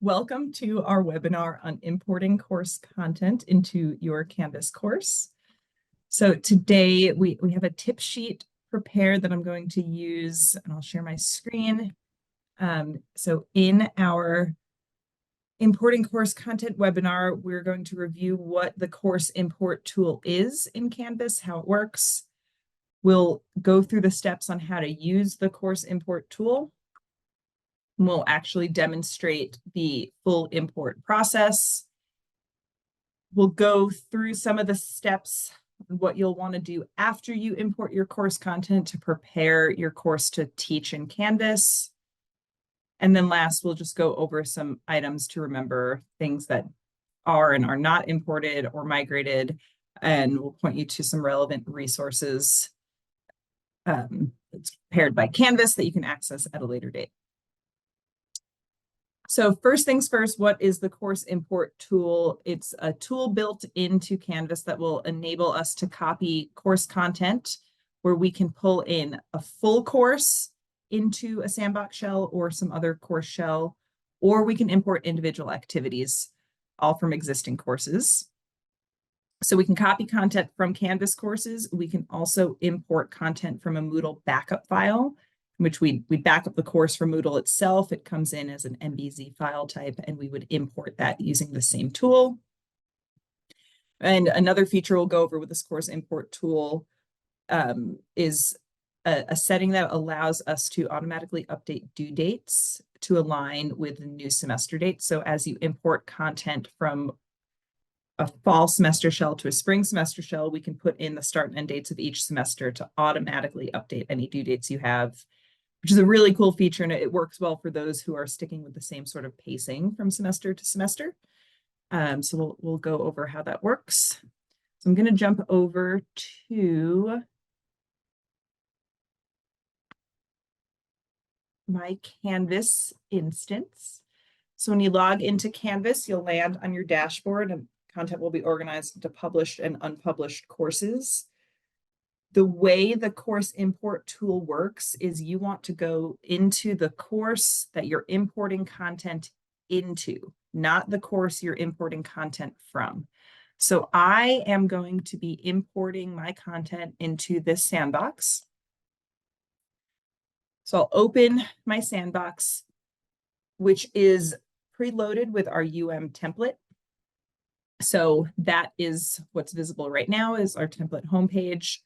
Welcome to our webinar on importing course content into your Canvas course. So today we have a tip sheet prepared that I'm going to use, and I'll share my screen. So in our importing course content webinar, we're going to review what the course import tool is in Canvas, how it works. We'll go through the steps on how to use the course import tool. We'll actually demonstrate the full import process. We'll go through some of the steps, what you'll want to do after you import your course content to prepare your course to teach in Canvas. And then last, we'll just go over some items to remember, things that are and are not imported or migrated, and we'll point you to some relevant resources that's prepared by Canvas that you can access at a later date. So first things first, what is the course import tool? It's a tool built into Canvas that will enable us to copy course content where we can pull in a full course into a sandbox shell or some other course shell, or we can import individual activities, all from existing courses. So we can copy content from Canvas courses. We can also import content from a Moodle backup file, which we back up the course from Moodle itself. It comes in as an MBZ file type, and we would import that using the same tool. And another feature we'll go over with this course import tool is a setting that allows us to automatically update due dates to align with the new semester date. So as you import content from a fall semester shell to a spring semester shell, we can put in the start and end dates of each semester to automatically update any due dates you have, which is a really cool feature, and it works well for those who are sticking with the same sort of pacing from semester to semester. So we'll go over how that works. So I'm going to jump over to my Canvas instance. So when you log into Canvas, you'll land on your dashboard, and content will be organized into published and unpublished courses. The way the course import tool works is you want to go into the course that you're importing content into, not the course you're importing content from. So I am going to be importing my content into this sandbox. So I'll open my sandbox, which is preloaded with our template. So that is what's visible right now is our template homepage.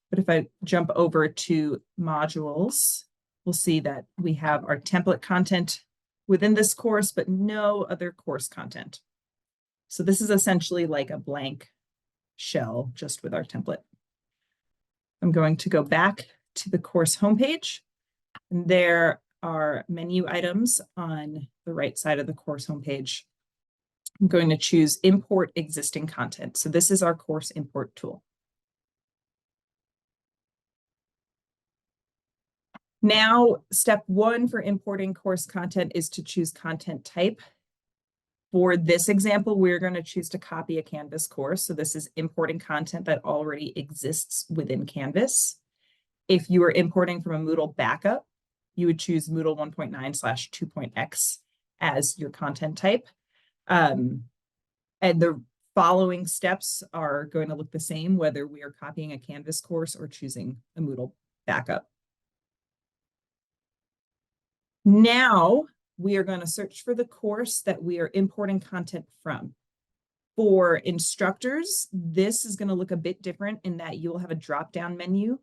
But if I jump over to modules, we'll see that we have our template content within this course, but no other course content. So this is essentially like a blank shell just with our template. I'm going to go back to the course homepage, and there are menu items on the right side of the course homepage. I'm going to choose import existing content. So this is our course import tool. Now, step one for importing course content is to choose content type. For this example, we're going to choose to copy a Canvas course. So this is importing content that already exists within Canvas. If you are importing from a Moodle backup, you would choose Moodle 1.9/2.x as your content type. And the following steps are going to look the same, whether we are copying a Canvas course or choosing a Moodle backup. Now we are going to search for the course that we are importing content from. For instructors, this is going to look a bit different in that you will have a drop-down menu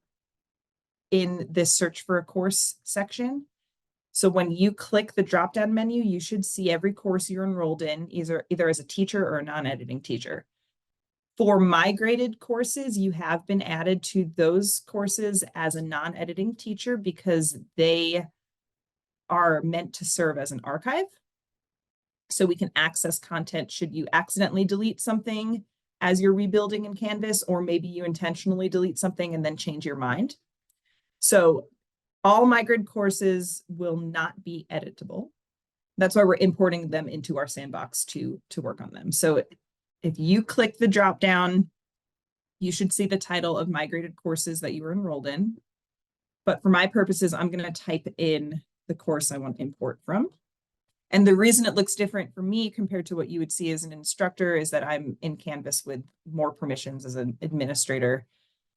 in this search for a course section. So when you click the drop-down menu, you should see every course you're enrolled in, either as a teacher or a non-editing teacher. For migrated courses, you have been added to those courses as a non-editing teacher because they are meant to serve as an archive. So we can access content should you accidentally delete something as you're rebuilding in Canvas, or maybe you intentionally delete something and then change your mind. So all migrated courses will not be editable. That's why we're importing them into our sandbox to work on them. So if you click the drop down, you should see the title of migrated courses that you were enrolled in. But for my purposes, I'm going to type in the course I want to import from. And the reason it looks different for me compared to what you would see as an instructor is that I'm in Canvas with more permissions as an administrator.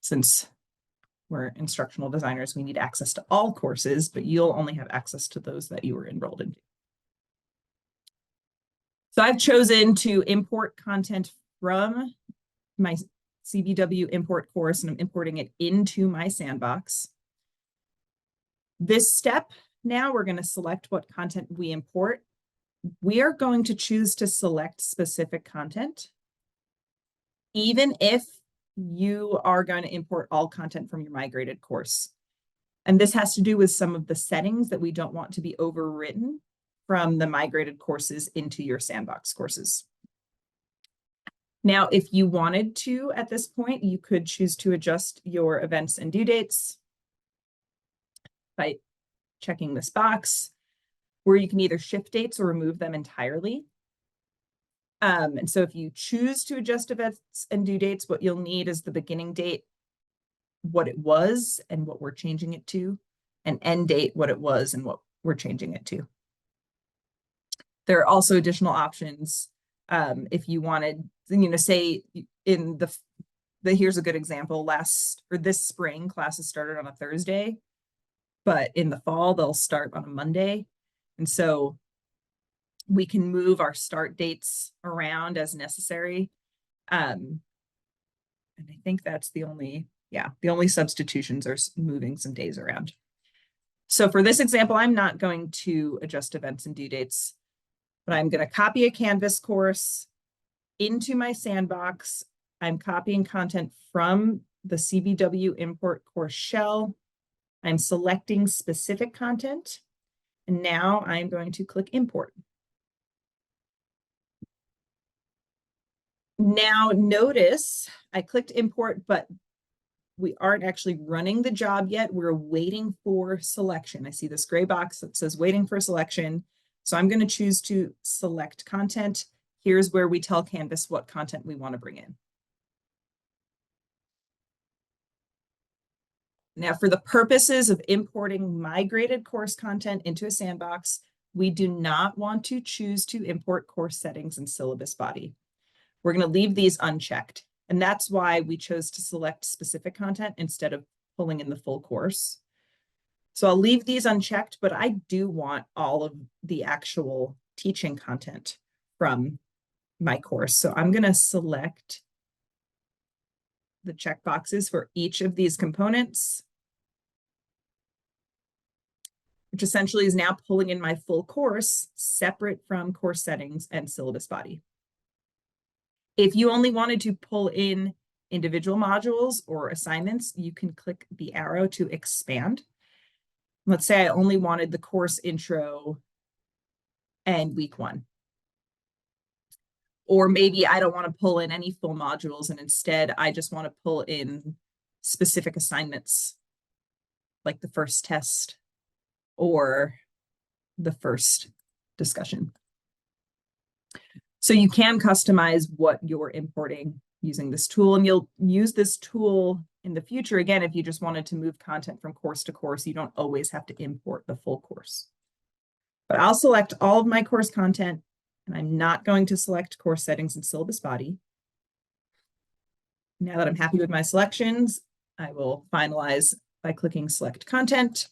Since we're instructional designers, we need access to all courses, but you'll only have access to those that you were enrolled in. So I've chosen to import content from my CBW import course, and I'm importing it into my sandbox. This step, now we're going to select what content we import. We are going to choose to select specific content, even if you are going to import all content from your migrated course. And this has to do with some of the settings that we don't want to be overwritten from the migrated courses into your sandbox courses. Now, if you wanted to, at this point, you could choose to adjust your events and due dates by checking this box, where you can either shift dates or remove them entirely. And so if you choose to adjust events and due dates, what you'll need is the beginning date, what it was and what we're changing it to, and end date, what it was and what we're changing it to. There are also additional options if you wanted, say in here's a good example. This spring, classes started on a Thursday, but in the fall, they'll start on a Monday. And so we can move our start dates around as necessary. And I think that's the only substitutions are moving some days around. So for this example, I'm not going to adjust events and due dates, but I'm going to copy a Canvas course into my sandbox. I'm copying content from the CBW import course shell. I'm selecting specific content. And now I'm going to click import. Now notice I clicked import, but we aren't actually running the job yet. We're waiting for selection. I see this gray box that says waiting for selection. So I'm going to choose to select content. Here's where we tell Canvas what content we want to bring in. Now, for the purposes of importing migrated course content into a sandbox, we do not want to choose to import course settings and syllabus body. We're going to leave these unchecked. And that's why we chose to select specific content instead of pulling in the full course. So I'll leave these unchecked, but I do want all of the actual teaching content from my course. So I'm going to select the checkboxes for each of these components, which essentially is now pulling in my full course separate from course settings and syllabus body. If you only wanted to pull in individual modules or assignments, you can click the arrow to expand. Let's say I only wanted the course intro and week 1. Or maybe I don't want to pull in any full modules, and instead I just want to pull in specific assignments, like the first test or the first discussion. So you can customize what you're importing using this tool, and you'll use this tool in the future. Again, if you just wanted to move content from course to course, you don't always have to import the full course. But I'll select all of my course content, and I'm not going to select course settings and syllabus body. Now that I'm happy with my selections, I will finalize by clicking select content.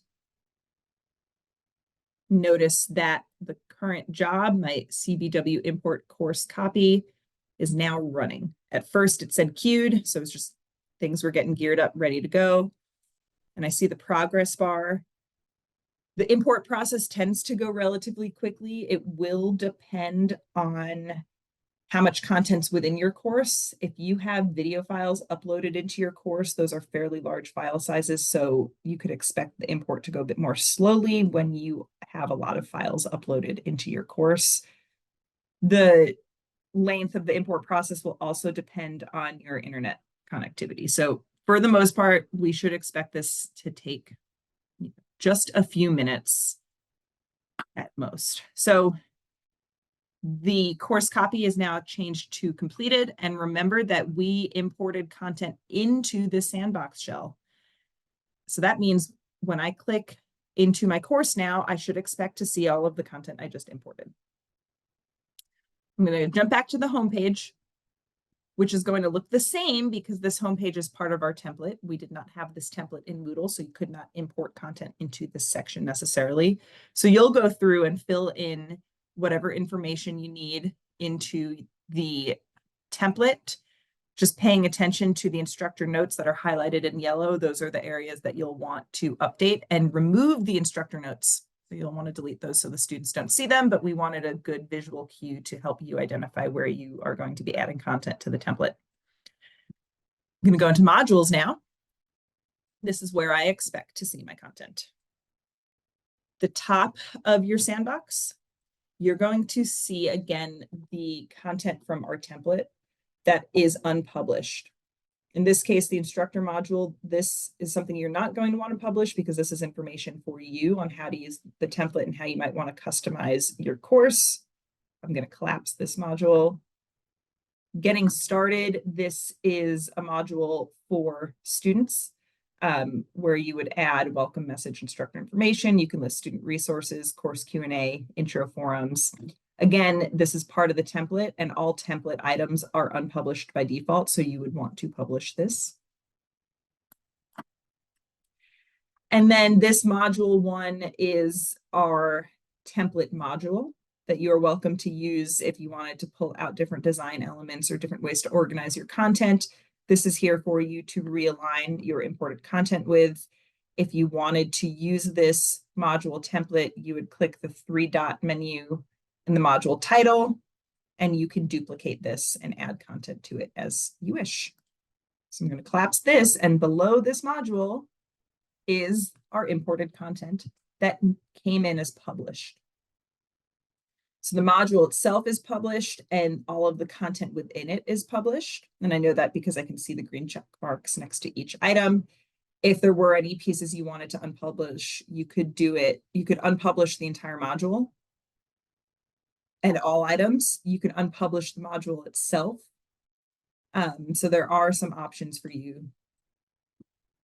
Notice that the current job, my CBW import course copy, is now running. At first it said queued, so it's just things were getting geared up, ready to go. And I see the progress bar. The import process tends to go relatively quickly. It will depend on how much content's within your course. If you have video files uploaded into your course, those are fairly large file sizes, so you could expect the import to go a bit more slowly when you have a lot of files uploaded into your course. The length of the import process will also depend on your internet connectivity. So for the most part, we should expect this to take just a few minutes at most. So the course copy is now changed to completed. And remember that we imported content into the sandbox shell. So that means when I click into my course now, I should expect to see all of the content I just imported. I'm going to jump back to the home page, which is going to look the same because this homepage is part of our template. We did not have this template in Moodle, so you could not import content into this section necessarily. So you'll go through and fill in whatever information you need into the template, just paying attention to the instructor notes that are highlighted in yellow. Those are the areas that you'll want to update, and remove the instructor notes. So you'll want to delete those so the students don't see them, but we wanted a good visual cue to help you identify where you are going to be adding content to the template. I'm going to go into modules now. This is where I expect to see my content. The top of your sandbox, you're going to see again the content from our template that is unpublished. In this case, the instructor module, this is something you're not going to want to publish because this is information for you on how to use the template and how you might want to customize your course. I'm going to collapse this module. Getting started, this is a module for students where you would add welcome message, instructor information. You can list student resources, course Q&A, intro forums. Again, this is part of the template, and all template items are unpublished by default, so you would want to publish this. And then this module 1 is our template module that you are welcome to use if you wanted to pull out different design elements or different ways to organize your content. This is here for you to realign your imported content with. If you wanted to use this module template, you would click the 3-dot menu in the module title, and you can duplicate this and add content to it as you wish. So I'm going to collapse this, and below this module is our imported content that came in as published. So the module itself is published, and all of the content within it is published. And I know that because I can see the green check marks next to each item. If there were any pieces you wanted to unpublish, you could do it. You could unpublish the entire module and all items. You can unpublish the module itself. So there are some options for you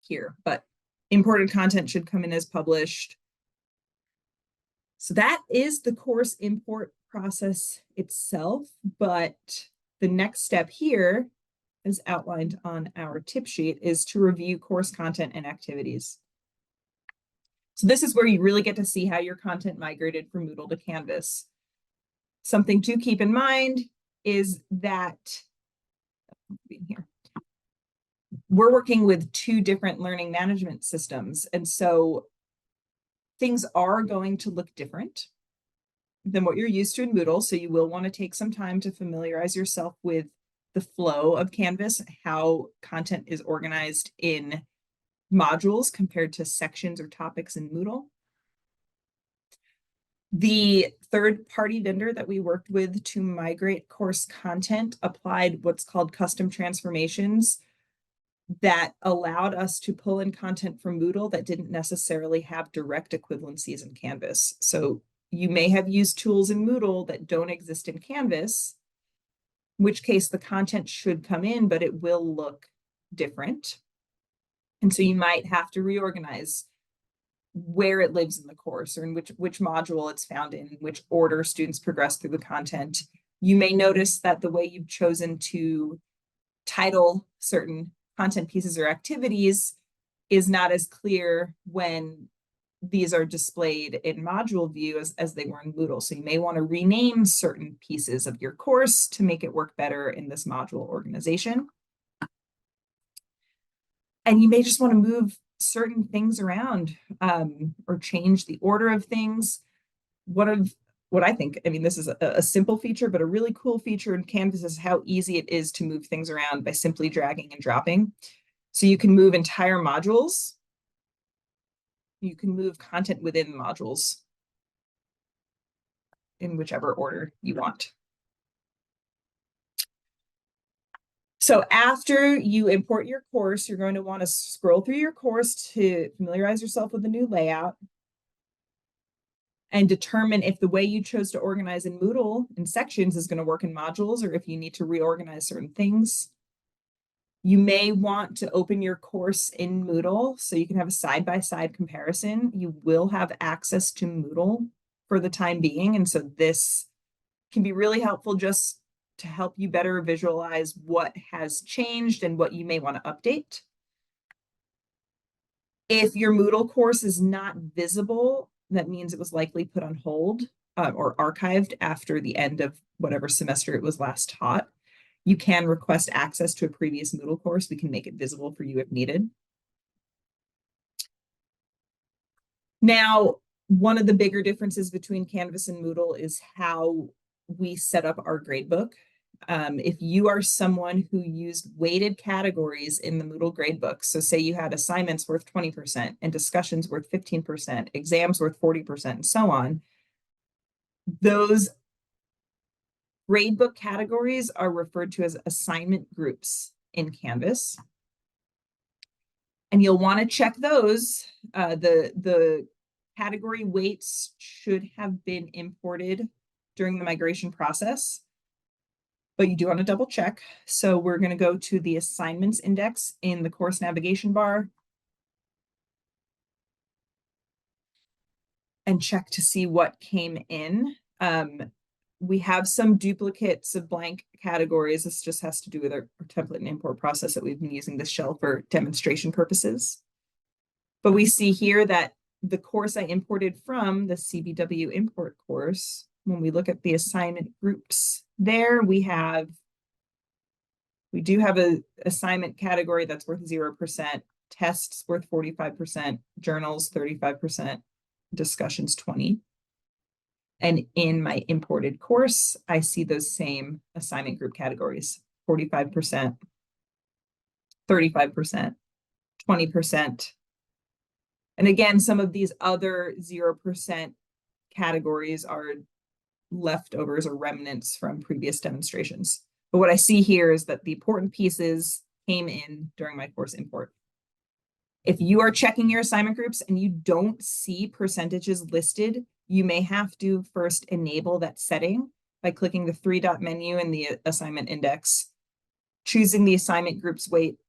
here, but imported content should come in as published. So that is the course import process itself, but the next step here, as outlined on our tip sheet, is to review course content and activities. So this is where you really get to see how your content migrated from Moodle to Canvas. Something to keep in mind is that we're working with 2 different learning management systems, and so things are going to look different than what you're used to in Moodle. So you will want to take some time to familiarize yourself with the flow of Canvas, how content is organized in modules compared to sections or topics in Moodle. The third-party vendor that we worked with to migrate course content applied what's called custom transformations that allowed us to pull in content from Moodle that didn't necessarily have direct equivalencies in Canvas. So you may have used tools in Moodle that don't exist in Canvas, in which case the content should come in, but it will look different. And so you might have to reorganize where it lives in the course, or in which module it's found in which order students progress through the content. You may notice that the way you've chosen to title certain content pieces or activities is not as clear when these are displayed in module view as they were in Moodle. So you may want to rename certain pieces of your course to make it work better in this module organization. And you may just want to move certain things around or change the order of things. What I think, I mean, this is a simple feature, but a really cool feature in Canvas is how easy it is to move things around by simply dragging and dropping. So you can move entire modules. You can move content within modules in whichever order you want. So after you import your course, you're going to want to scroll through your course to familiarize yourself with the new layout and determine if the way you chose to organize in Moodle in sections is going to work in modules, or if you need to reorganize certain things. You may want to open your course in Moodle so you can have a side-by-side comparison. You will have access to Moodle for the time being, and so this can be really helpful just to help you better visualize what has changed and what you may want to update. If your Moodle course is not visible, that means it was likely put on hold or archived after the end of whatever semester it was last taught. You can request access to a previous Moodle course. We can make it visible for you if needed. Now, one of the bigger differences between Canvas and Moodle is how we set up our gradebook. If you are someone who used weighted categories in the Moodle gradebook, so say you had assignments worth 20% and discussions worth 15%, exams worth 40%, and so on, those gradebook categories are referred to as assignment groups in Canvas. And you'll want to check those. The category weights should have been imported during the migration process, but you do want to double check. So we're going to go to the assignments index in the course navigation bar and check to see what came in. We have some duplicates of blank categories. This just has to do with our template and import process that we've been using this shell for demonstration purposes. But we see here that the course I imported from the CBW import course, when we look at the assignment groups there, we do have an assignment category that's worth 0%, tests worth 45%, journals 35%, discussions 20%. And in my imported course, I see those same assignment group categories, 45%, 35%, 20%. And again, some of these other 0% categories are leftovers or remnants from previous demonstrations. But what I see here is that the important pieces came in during my course import. If you are checking your assignment groups and you don't see percentages listed, you may have to first enable that setting by clicking the three-dot menu in the assignment index, choosing the assignment groups weight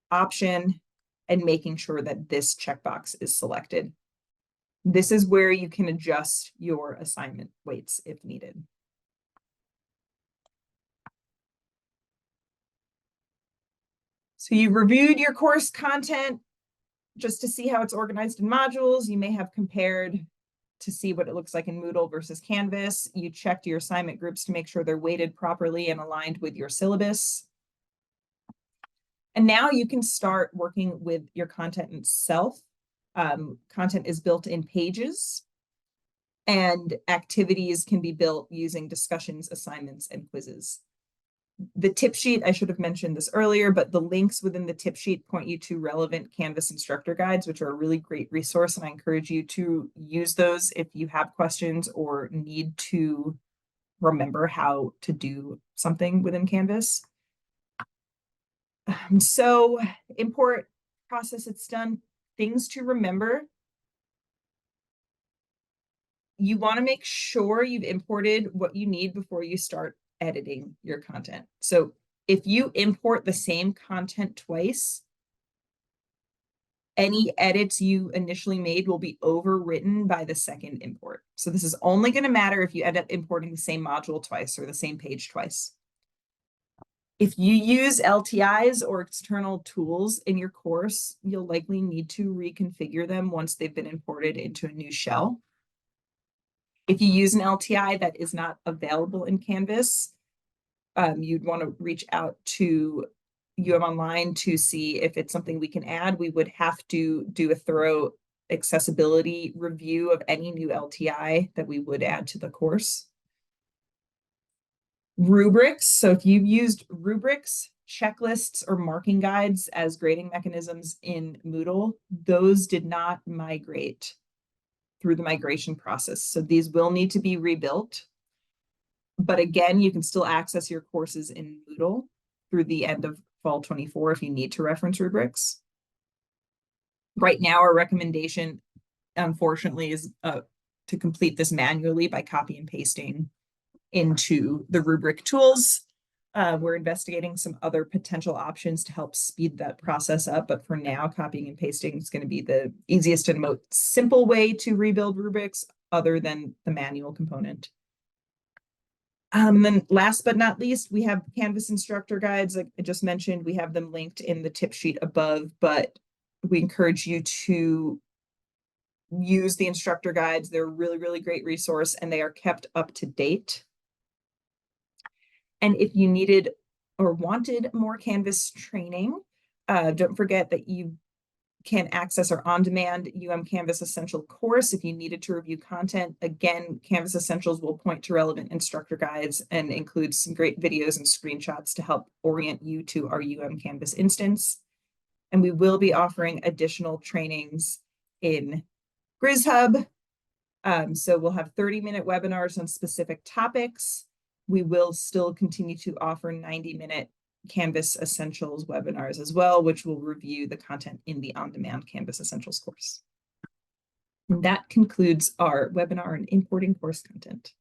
option, and making sure that this checkbox is selected. This is where you can adjust your assignment weights if needed. So you've reviewed your course content just to see how it's organized in modules. You may have compared to see what it looks like in Moodle versus Canvas. You checked your assignment groups to make sure they're weighted properly and aligned with your syllabus. And now you can start working with your content itself. Content is built in pages, and activities can be built using discussions, assignments, and quizzes. The tip sheet, I should have mentioned this earlier, but the links within the tip sheet point you to relevant Canvas instructor guides, which are a really great resource, and I encourage you to use those if you have questions or need to remember how to do something within Canvas. So import process, it's done. Things to remember. You want to make sure you've imported what you need before you start editing your content. So if you import the same content twice, any edits you initially made will be overwritten by the second import. So this is only going to matter if you end up importing the same module twice or the same page twice. If you use LTIs or external tools in your course, you'll likely need to reconfigure them once they've been imported into a new shell. If you use an LTI that is not available in Canvas, you'd want to reach out to UM Online to see if it's something we can add. We would have to do a thorough accessibility review of any new LTI that we would add to the course. Rubrics. So if you've used rubrics, checklists, or marking guides as grading mechanisms in Moodle, those did not migrate through the migration process. So these will need to be rebuilt. But again, you can still access your courses in Moodle through the end of fall 24 if you need to reference rubrics. Right now, our recommendation, unfortunately, is to complete this manually by copy and pasting into the rubric tools. We're investigating some other potential options to help speed that process up, but for now, copying and pasting is going to be the easiest and most simple way to rebuild rubrics other than the manual component. Then last but not least, we have Canvas instructor guides. Like I just mentioned, we have them linked in the tip sheet above, but we encourage you to use the instructor guides. They're a really, really great resource and they are kept up to date. And if you needed or wanted more Canvas training, don't forget that you can access our on-demand Canvas Essential course if you needed to review content. Again, Canvas Essentials will point to relevant instructor guides and include some great videos and screenshots to help orient you to our Canvas instance. And we will be offering additional trainings in GrizHub. So we'll have 30-minute webinars on specific topics. We will still continue to offer 90-minute Canvas Essentials webinars as well, which will review the content in the on-demand Canvas Essentials course. And that concludes our webinar on importing course content.